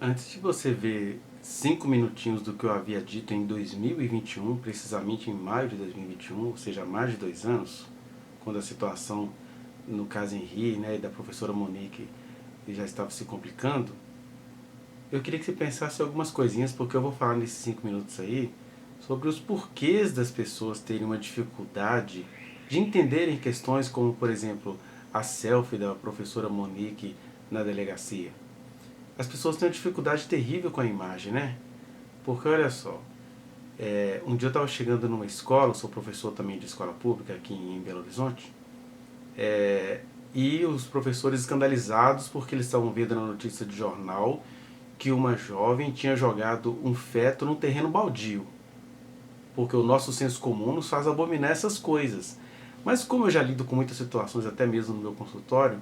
Antes de você ver 5 minutinhos do que eu havia dito em 2021, precisamente em maio de 2021, ou seja, há mais de 2 anos, quando a situação, no caso Henri, né, e da professora Monique, já estava se complicando, eu queria que você pensasse algumas coisinhas, porque eu vou falar nesses 5 minutos aí sobre os porquês das pessoas terem uma dificuldade de entenderem questões como, por exemplo, a selfie da professora Monique na delegacia. As pessoas têm uma dificuldade terrível com a imagem, né? Porque olha só, um dia eu estava chegando numa escola, eu sou professor também de escola pública aqui em Belo Horizonte, e os professores escandalizados porque eles estavam vendo na notícia de jornal que uma jovem tinha jogado um feto num terreno baldio. Porque o nosso senso comum nos faz abominar essas coisas. Mas como eu já lido com muitas situações, até mesmo no meu consultório,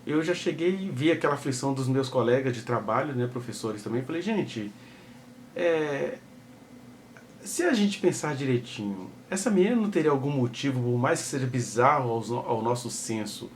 eu já cheguei e vi aquela aflição dos meus colegas de trabalho, né, professores também. Falei, gente, é, se a gente pensar direitinho, essa menina não teria algum motivo, por mais que seja bizarro ao nosso senso,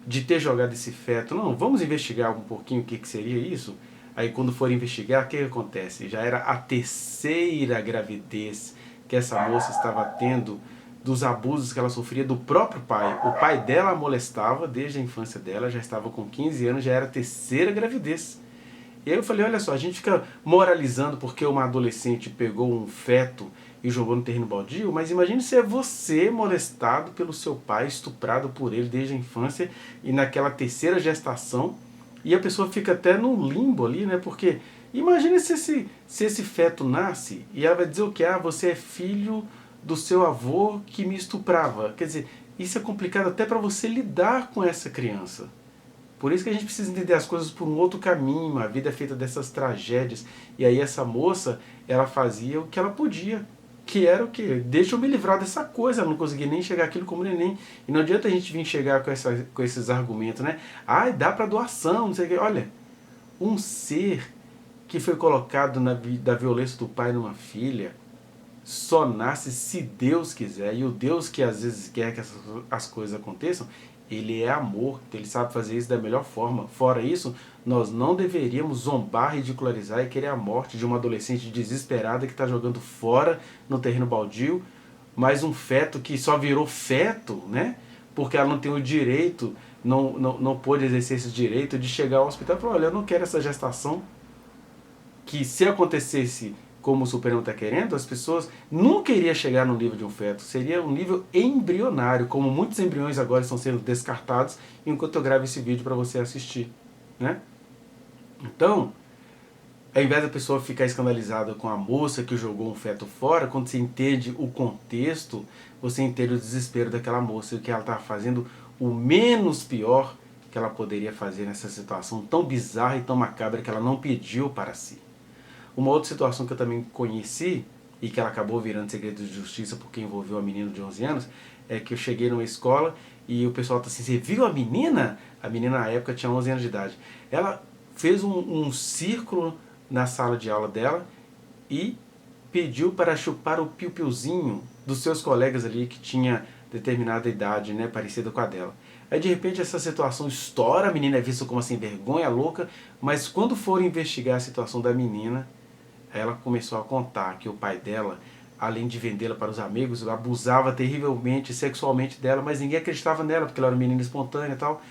de ter jogado esse feto? Não, vamos investigar um pouquinho o que seria isso? Aí quando for investigar, o que acontece? Já era a terceira gravidez que essa moça estava tendo dos abusos que ela sofria do próprio pai. O pai dela a molestava desde a infância dela, já estava com 15 anos, já era a terceira gravidez. E aí eu falei, olha só, a gente fica moralizando porque uma adolescente pegou um feto e jogou no terreno baldio, mas imagine se é você molestado pelo seu pai, estuprado por ele desde a infância e naquela terceira gestação, e a pessoa fica até num limbo ali, né? Porque imagine se esse feto nasce e ela vai dizer o que? Ah, você é filho do seu avô que me estuprava. Quer dizer, isso é complicado até para você lidar com essa criança. Por isso que a gente precisa entender as coisas por um outro caminho. A vida é feita dessas tragédias. E aí essa moça, ela fazia o que ela podia. Que era o quê? Deixa eu me livrar dessa coisa. Ela não conseguia nem chegar aquilo como neném. E não adianta a gente vir chegar com esses argumentos, né? Ah, dá para doação, não sei o quê. Olha, um ser que foi colocado da violência do pai numa filha só nasce se Deus quiser. E o Deus que às vezes quer que as coisas aconteçam, ele é amor, então ele sabe fazer isso da melhor forma. Fora isso, nós não deveríamos zombar, ridicularizar e querer a morte de uma adolescente desesperada que está jogando fora no terreno baldio, mas um feto que só virou feto, né? Porque ela não tem o direito, não pôde exercer esse direito de chegar ao hospital e falar, olha, eu não quero essa gestação, que se acontecesse como o Supremo está querendo, as pessoas nunca iriam chegar no nível de um feto. Seria um nível embrionário, como muitos embriões agora estão sendo descartados enquanto eu gravo esse vídeo para você assistir, né? Então, ao invés da pessoa ficar escandalizada com a moça que jogou um feto fora, quando você entende o contexto, você entende o desespero daquela moça e o que ela está fazendo, o menos pior que ela poderia fazer nessa situação tão bizarra e tão macabra que ela não pediu para si. Uma outra situação que eu também conheci, e que ela acabou virando segredo de justiça porque envolveu a menina de 11 anos, é que eu cheguei numa escola e o pessoal tá assim, você viu a menina? A menina na época tinha 11 anos de idade. Ela fez um círculo na sala de aula dela e pediu para chupar o piu-piuzinho dos seus colegas ali que tinha determinada idade, né, parecida com a dela. Aí de repente essa situação estoura, a menina é vista como assim, vergonha louca, mas quando foram investigar a situação da menina, ela começou a contar que o pai dela, além de vendê-la para os amigos, abusava terrivelmente, sexualmente dela, mas ninguém acreditava nela, porque ela era uma menina espontânea e tal.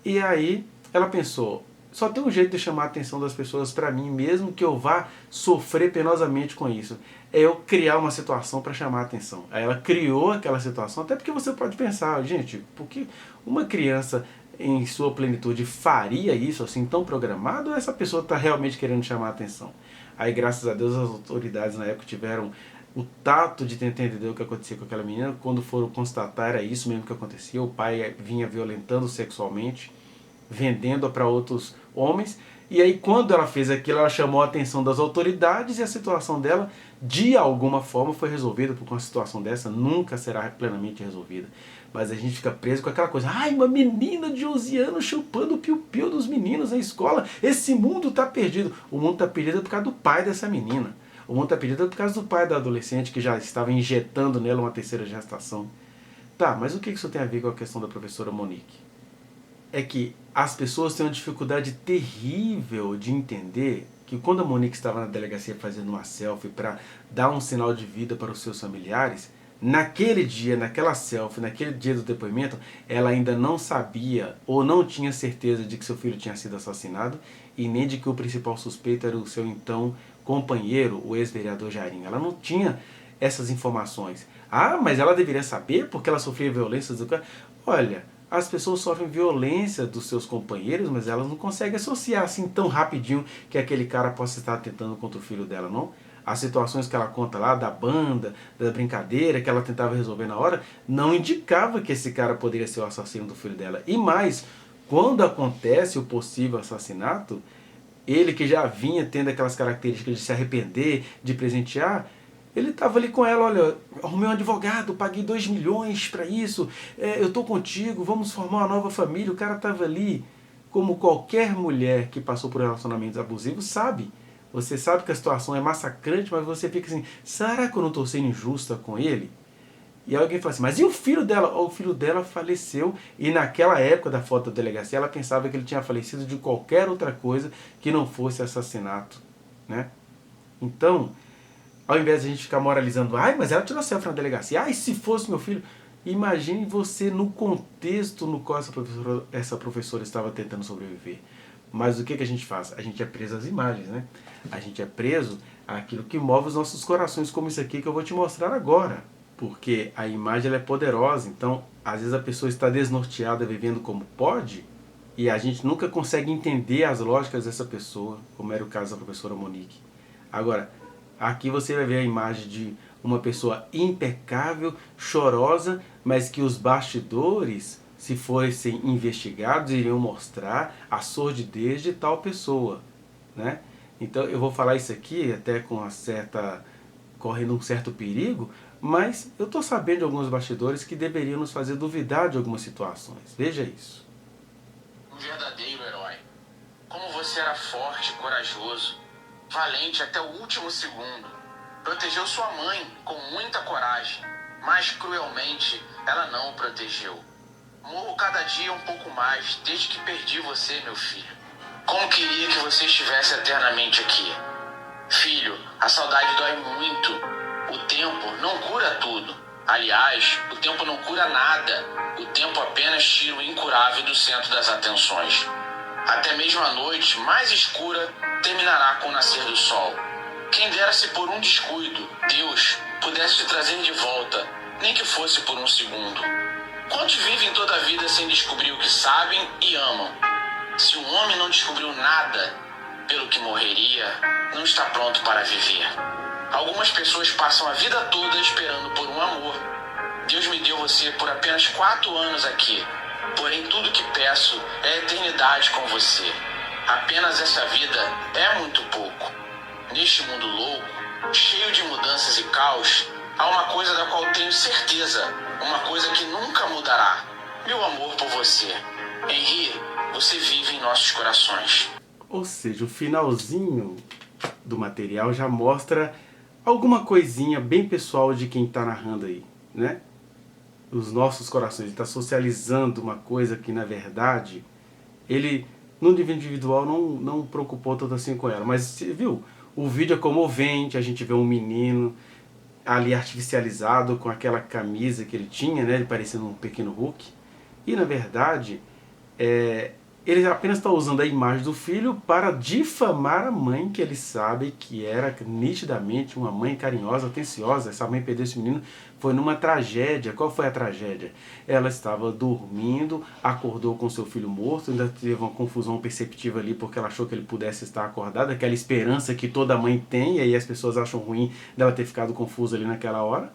E aí ela pensou, só tem um jeito de chamar a atenção das pessoas para mim, mesmo que eu vá sofrer penosamente com isso. É eu criar uma situação para chamar a atenção. Aí ela criou aquela situação, até porque você pode pensar, gente, porque uma criança em sua plenitude faria isso assim tão programado, ou essa pessoa está realmente querendo chamar a atenção? Aí graças a Deus as autoridades na época tiveram o tato de tentar entender o que acontecia com aquela menina. Quando foram constatar, era isso mesmo que acontecia, o pai vinha violentando sexualmente, vendendo para outros homens, e aí quando ela fez aquilo, ela chamou a atenção das autoridades e a situação dela, de alguma forma, foi resolvida, porque uma situação dessa nunca será plenamente resolvida. Mas a gente fica preso com aquela coisa, ai, uma menina de 11 anos chupando o piu-piu dos meninos na escola, esse mundo está perdido. O mundo está perdido por causa do pai dessa menina. O mundo está perdido por causa do pai da adolescente que já estava injetando nela uma terceira gestação. Tá, mas o que isso tem a ver com a questão da professora Monique? é que as pessoas têm uma dificuldade terrível de entender que quando a Monique estava na delegacia fazendo uma selfie para dar um sinal de vida para os seus familiares, naquele dia, naquela selfie, naquele dia do depoimento, ela ainda não sabia ou não tinha certeza de que seu filho tinha sido assassinado e nem de que o principal suspeito era o seu então companheiro, o ex-vereador Jairinho. Ela não tinha essas informações. Ah, mas ela deveria saber porque ela sofria violência do cara. Olha, as pessoas sofrem violência dos seus companheiros, mas elas não conseguem associar assim tão rapidinho que aquele cara possa estar tentando contra o filho dela, não? As situações que ela conta lá, da banda, da brincadeira, que ela tentava resolver na hora, não indicava que esse cara poderia ser o assassino do filho dela. E mais, quando acontece o possível assassinato, ele que já vinha tendo aquelas características de se arrepender, de presentear, ele estava ali com ela, olha, arrumei um advogado, paguei 2 milhões para isso, eu estou contigo, vamos formar uma nova família. O cara estava ali, como qualquer mulher que passou por relacionamentos abusivos sabe. Você sabe que a situação é massacrante, mas você fica assim, será que eu não estou sendo injusta com ele? E alguém fala assim, mas e o filho dela? O filho dela faleceu e naquela época da foto da delegacia ela pensava que ele tinha falecido de qualquer outra coisa que não fosse assassinato, né? Então, ao invés de a gente ficar moralizando, ai, mas ela tirou selfie na delegacia, ai, se fosse meu filho, imagine você no contexto no qual essa professora estava tentando sobreviver. Mas o que a gente faz? A gente é preso às imagens, né? A gente é preso àquilo que move os nossos corações, como isso aqui que eu vou te mostrar agora. Porque a imagem ela é poderosa, então às vezes a pessoa está desnorteada vivendo como pode e a gente nunca consegue entender as lógicas dessa pessoa, como era o caso da professora Monique. Agora, aqui você vai ver a imagem de uma pessoa impecável, chorosa, mas que os bastidores, se fossem investigados, iriam mostrar a sordidez de tal pessoa, né? Então eu vou falar isso aqui até com uma certa, correndo um certo perigo, mas eu estou sabendo de alguns bastidores que deveriam nos fazer duvidar de algumas situações. Veja isso. Um verdadeiro herói. Como você era forte, corajoso, valente até o último segundo. Protegeu sua mãe com muita coragem, mas cruelmente ela não o protegeu. Morro cada dia um pouco mais desde que perdi você, meu filho. Como queria que você estivesse eternamente aqui. Filho, a saudade dói muito. O tempo não cura tudo. Aliás, o tempo não cura nada. O tempo apenas tira o incurável do centro das atenções. Até mesmo a noite mais escura terminará com o nascer do sol. Quem dera se por um descuido Deus pudesse te trazer de volta, nem que fosse por um segundo. Quantos vivem toda a vida sem descobrir o que sabem e amam? Se um homem não descobriu nada pelo que morreria, não está pronto para viver. Algumas pessoas passam a vida toda esperando por um amor. Deus me deu você por apenas 4 anos aqui. Porém, tudo que peço é a eternidade com você. Apenas essa vida é muito pouco. Neste mundo louco, cheio de mudanças e caos, há uma coisa da qual tenho certeza, uma coisa que nunca mudará. Meu amor por você. Henri, você vive em nossos corações. Ou seja, o finalzinho do material já mostra alguma coisinha bem pessoal de quem está narrando aí, né? Os nossos corações, ele está socializando uma coisa que na verdade ele no nível individual não preocupou tanto assim com ela, mas você viu, o vídeo é comovente, a gente vê um menino ali artificializado com aquela camisa que ele tinha, né, ele parecendo um pequeno Hulk, e na verdade ele apenas está usando a imagem do filho para difamar a mãe, que ele sabe que era nitidamente uma mãe carinhosa, atenciosa. Essa mãe perdeu esse menino, foi numa tragédia. Qual foi a tragédia? Ela estava dormindo, acordou com seu filho morto, ainda teve uma confusão perceptiva ali, porque ela achou que ele pudesse estar acordado, aquela esperança que toda mãe tem, e aí as pessoas acham ruim dela ter ficado confusa ali naquela hora.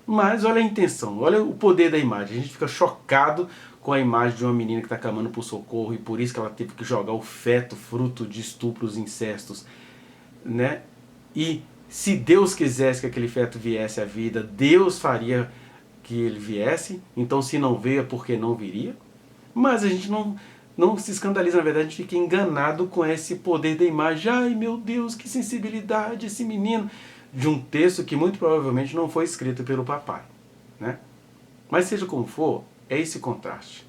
Mas olha a intenção, olha o poder da imagem. A gente fica chocado com a imagem de uma menina que está clamando por socorro e por isso que ela teve que jogar o feto fruto de estupros e incestos, né? E se Deus quisesse que aquele feto viesse à vida, Deus faria que ele viesse. Então se não veio é porque não viria. Mas a gente não se escandaliza, na verdade a gente fica enganado com esse poder da imagem. Ai meu Deus, que sensibilidade esse menino, de um texto que muito provavelmente não foi escrito pelo papai, né? Mas seja como for, é esse contraste.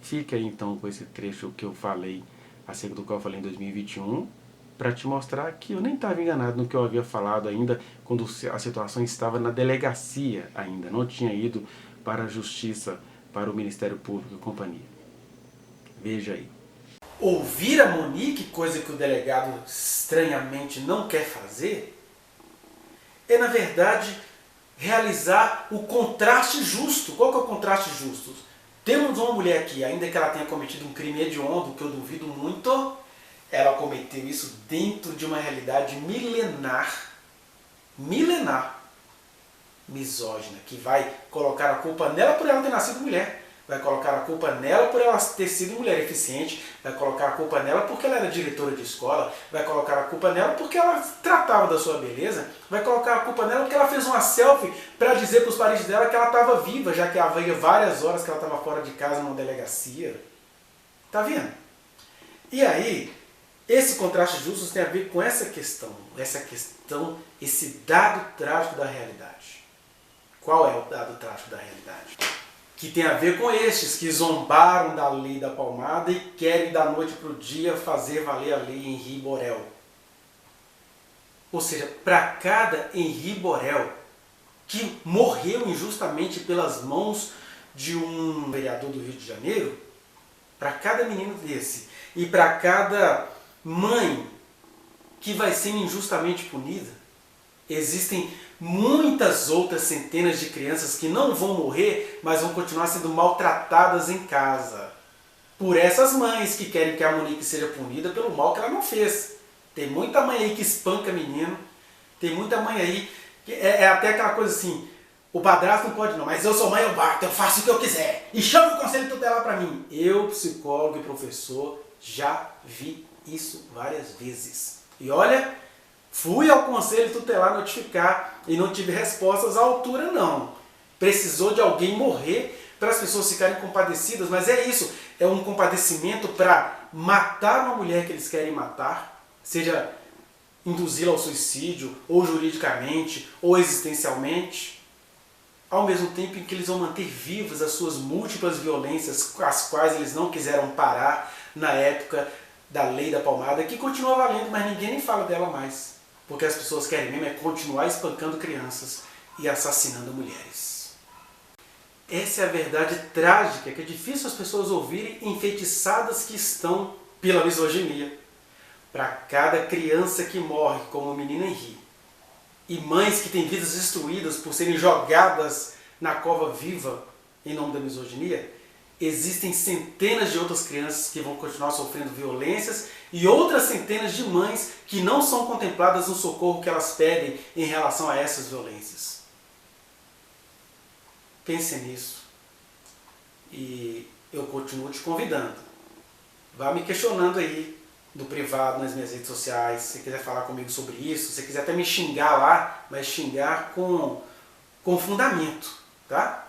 Fica aí então com esse trecho que eu falei, acerca do qual eu falei em 2021, para te mostrar que eu nem estava enganado no que eu havia falado ainda, quando a situação estava na delegacia ainda, não tinha ido para a justiça, para o Ministério Público e companhia. Veja aí. Ouvir a Monique, coisa que o delegado estranhamente não quer fazer, é na verdade realizar o contraste justo. Qual que é o contraste justo? Temos uma mulher aqui, ainda que ela tenha cometido um crime hediondo, que eu duvido muito, ela cometeu isso dentro de uma realidade milenar, misógina, que vai colocar a culpa nela por ela ter nascido mulher, vai colocar a culpa nela por ela ter sido mulher eficiente, vai colocar a culpa nela porque ela era diretora de escola, vai colocar a culpa nela porque ela tratava da sua beleza, vai colocar a culpa nela porque ela fez uma selfie para dizer para os parentes dela que ela estava viva, já que havia várias horas que ela estava fora de casa numa delegacia. Tá vendo? E aí, esse contraste justo tem a ver com essa questão, esse dado trágico da realidade. Qual é o dado trágico da realidade? Que tem a ver com estes que zombaram da lei da palmada e querem da noite para o dia fazer valer a lei Henri Borel. Ou seja, para cada Henri Borel que morreu injustamente pelas mãos de um vereador do Rio de Janeiro, para cada menino desse e para cada mãe que vai ser injustamente punida, existem muitas outras centenas de crianças que não vão morrer, mas vão continuar sendo maltratadas em casa. Por essas mães que querem que a Monique seja punida pelo mal que ela não fez. Tem muita mãe aí que espanca menino, tem muita mãe aí que é até aquela coisa assim, o padrasto não pode não, mas eu sou mãe, eu bato, eu faço o que eu quiser. E chama o conselho tutelar para mim. Eu, psicólogo e professor, já vi isso várias vezes. E olha, fui ao conselho tutelar notificar e não tive respostas à altura não. Precisou de alguém morrer para as pessoas ficarem compadecidas, mas é isso, é um compadecimento para matar uma mulher que eles querem matar, seja induzi-la ao suicídio, ou juridicamente, ou existencialmente, ao mesmo tempo em que eles vão manter vivas as suas múltiplas violências, as quais eles não quiseram parar na época da lei da palmada, que continua valendo, mas ninguém nem fala dela mais. Porque as pessoas querem mesmo é continuar espancando crianças e assassinando mulheres. Essa é a verdade trágica, que é difícil as pessoas ouvirem, enfeitiçadas que estão pela misoginia. Para cada criança que morre, como o menino Henri, e mães que têm vidas destruídas por serem jogadas na cova viva em nome da misoginia, existem centenas de outras crianças que vão continuar sofrendo violências e outras centenas de mães que não são contempladas no socorro que elas pedem em relação a essas violências. Pense nisso. E eu continuo te convidando. Vá me questionando aí do privado nas minhas redes sociais. Se você quiser falar comigo sobre isso, se você quiser até me xingar lá, mas xingar com fundamento, tá?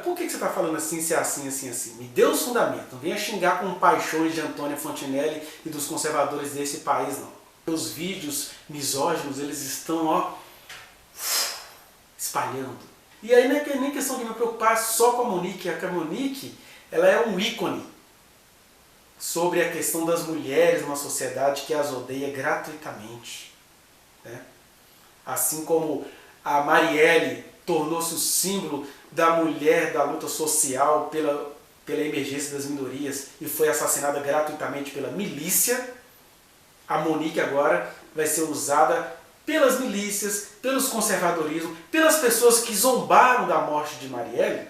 Por que você está falando assim, se é assim, assim, assim? Me dê os fundamentos. Não venha xingar com paixões de Antônia Fontinelli e dos conservadores desse país, não. Os vídeos misóginos, eles estão, espalhando. E aí não é nem questão de me preocupar só com a Monique. A Monique, ela é um ícone sobre a questão das mulheres numa sociedade que as odeia gratuitamente. Né? Assim como a Marielle tornou-se o símbolo da mulher da luta social pela emergência das minorias e foi assassinada gratuitamente pela milícia, a Monique agora vai ser usada pelas milícias, pelos conservadorismos, pelas pessoas que zombaram da morte de Marielle,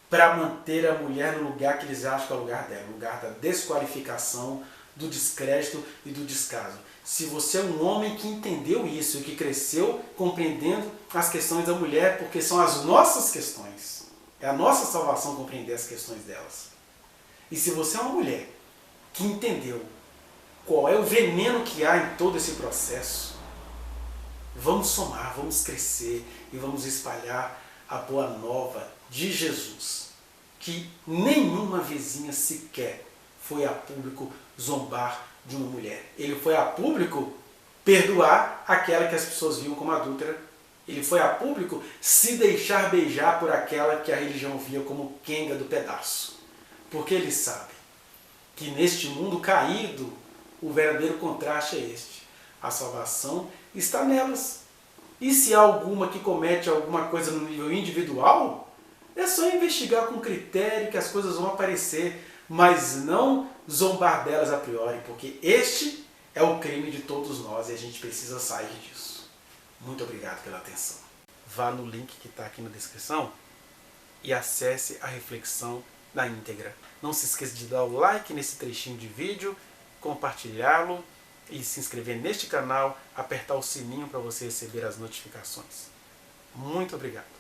para manter a mulher no lugar que eles acham que é o lugar dela, o lugar da desqualificação, do descrédito e do descaso. Se você é um homem que entendeu isso e que cresceu compreendendo as questões da mulher, porque são as nossas questões, é a nossa salvação compreender as questões delas. E se você é uma mulher que entendeu qual é o veneno que há em todo esse processo, vamos somar, vamos crescer e vamos espalhar a boa nova de Jesus, que nenhuma vizinha sequer foi a público zombar de uma mulher. Ele foi a público perdoar aquela que as pessoas viam como adúltera Ele foi a público se deixar beijar por aquela que a religião via como quenga do pedaço. Porque ele sabe que neste mundo caído, o verdadeiro contraste é este. A salvação está nelas. E se há alguma que comete alguma coisa no nível individual, é só investigar com critério que as coisas vão aparecer, mas não zombar delas a priori, porque este é o crime de todos nós e a gente precisa sair disso. Muito obrigado pela atenção. Vá no link que está aqui na descrição e acesse a reflexão na íntegra. Não se esqueça de dar o like nesse trechinho de vídeo, compartilhá-lo e se inscrever neste canal, apertar o sininho para você receber as notificações. Muito obrigado.